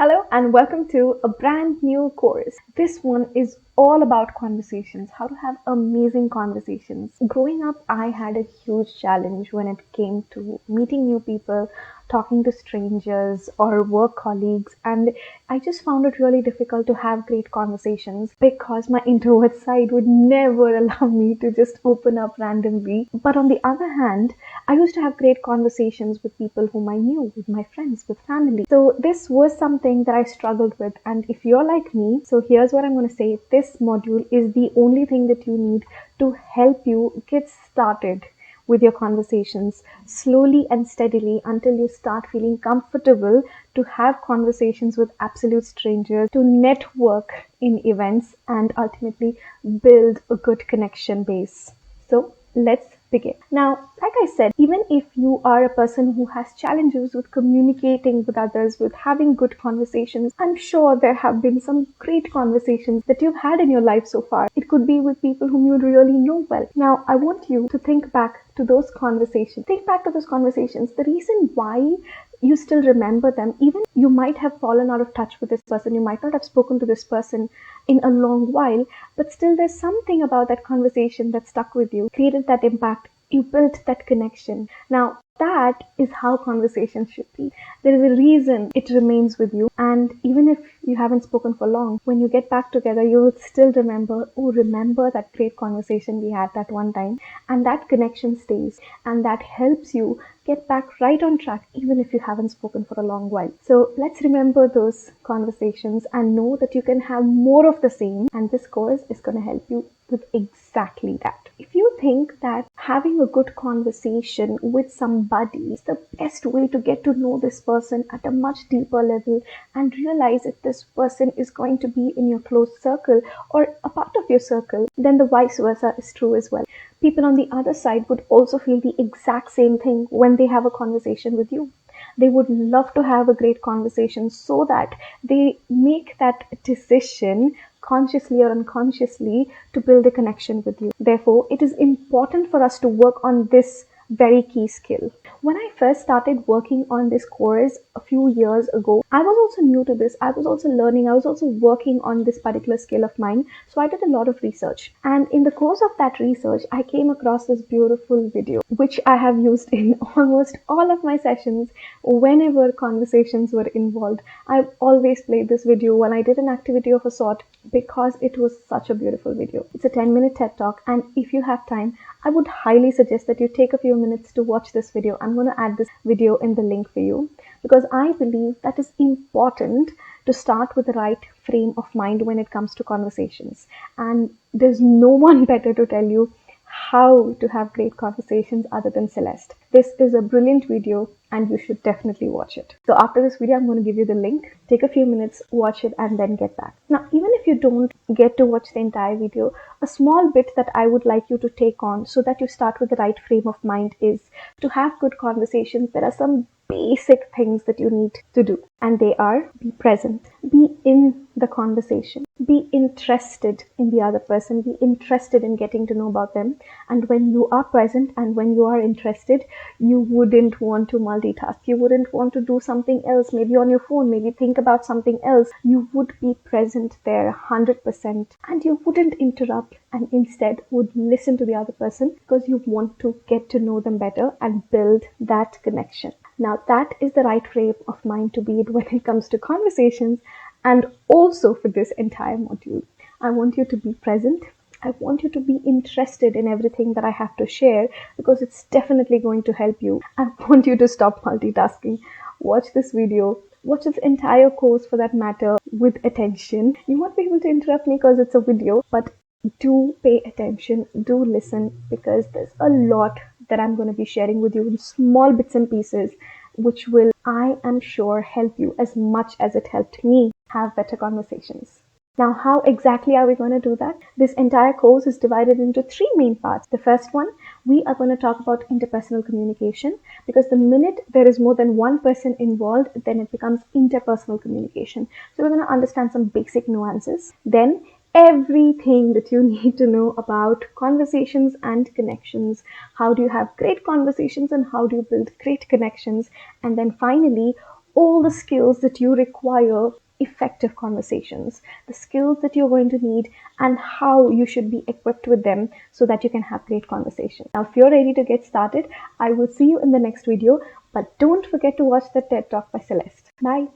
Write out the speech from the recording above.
Hello and welcome to a brand new course. This one is all about conversations, how to have amazing conversations. Growing up, I had a huge challenge when it came to meeting new people, talking to strangers or work colleagues, and I just found it really difficult to have great conversations because my introvert side would never allow me to just open up randomly. But on the other hand, I used to have great conversations with people whom I knew, with my friends, with family. So this was something that I struggled with. And if you're like me, so here's what I'm going to say. This module is the only thing that you need to help you get started with your conversations slowly and steadily until you start feeling comfortable to have conversations with absolute strangers, to network in events, and ultimately build a good connection base. So let's begin. Now, like I said, even if you are a person who has challenges with communicating with others, with having good conversations, I'm sure there have been some great conversations that you've had in your life so far. It could be with people whom you really know well. Now, I want you to think back to those conversations. Think back to those conversations. The reason why you still remember them, even you might have fallen out of touch with this person, you might not have spoken to this person in a long while, but still there's something about that conversation that stuck with you, created that impact, you built that connection. Now that is how conversations should be. There is a reason it remains with you, and even if you haven't spoken for long, when you get back together, you will still remember that great conversation we had that one time, and that connection stays, and that helps you get back right on track even if you haven't spoken for a long while. So let's remember those conversations and know that you can have more of the same, and this course is going to help you with exactly that. If you think that having a good conversation with somebody is the best way to get to know this person at a much deeper level and realize if this person is going to be in your close circle or a part of your circle, then the vice versa is true as well. People on the other side would also feel the exact same thing when they have a conversation with you. They would love to have a great conversation so that they make that decision consciously or unconsciously to build a connection with you. Therefore, it is important for us to work on this very key skill. When I first started working on this course a few years ago, I was also new to this. I was also learning. I was also working on this particular skill of mine. So I did a lot of research. And in the course of that research, I came across this beautiful video, which I have used in almost all of my sessions whenever conversations were involved. I've always played this video when I did an activity of a sort because it was such a beautiful video. It's a 10-minute TED Talk, and if you have time, I would highly suggest that you take a few minutes to watch this video. I'm going to add this video in the link for you because I believe that is important to start with the right frame of mind when it comes to conversations. And there's no one better to tell you how to have great conversations other than Celeste. This is a brilliant video and you should definitely watch it. So after this video, I'm going to give you the link. Take a few minutes, watch it, and then get back. Now, even if you don't get to watch the entire video, a small bit that I would like you to take on so that you start with the right frame of mind is to have good conversations. There are some basic things that you need to do, and they are: be present, be in the conversation, be interested in the other person, be interested in getting to know about them. And when you are present and when you are interested, you wouldn't want to multitask. You wouldn't want to do something else, maybe on your phone, maybe think about something else. You would be present there 100%, and you wouldn't interrupt, and instead would listen to the other person because you want to get to know them better and build that connection. Now, that is the right frame of mind to be in when it comes to conversations, and also for this entire module. I want you to be present. I want you to be interested in everything that I have to share because it's definitely going to help you. I want you to stop multitasking. Watch this video. Watch this entire course for that matter with attention. You won't be able to interrupt me because it's a video, but do pay attention, do listen, because there's a lot that I'm going to be sharing with you in small bits and pieces, which will, I am sure, help you as much as it helped me have better conversations. Now, how exactly are we going to do that? This entire course is divided into 3 main parts. The first one, we are going to talk about interpersonal communication, because the minute there is more than one person involved, then it becomes interpersonal communication. So we're going to understand some basic nuances. Then everything that you need to know about conversations and connections. How do you have great conversations and how do you build great connections? And then finally, all the skills that you require effective conversations, the skills that you're going to need, and how you should be equipped with them so that you can have great conversation. Now, if you're ready to get started, I will see you in the next video, but don't forget to watch the TED Talk by Celeste. Bye.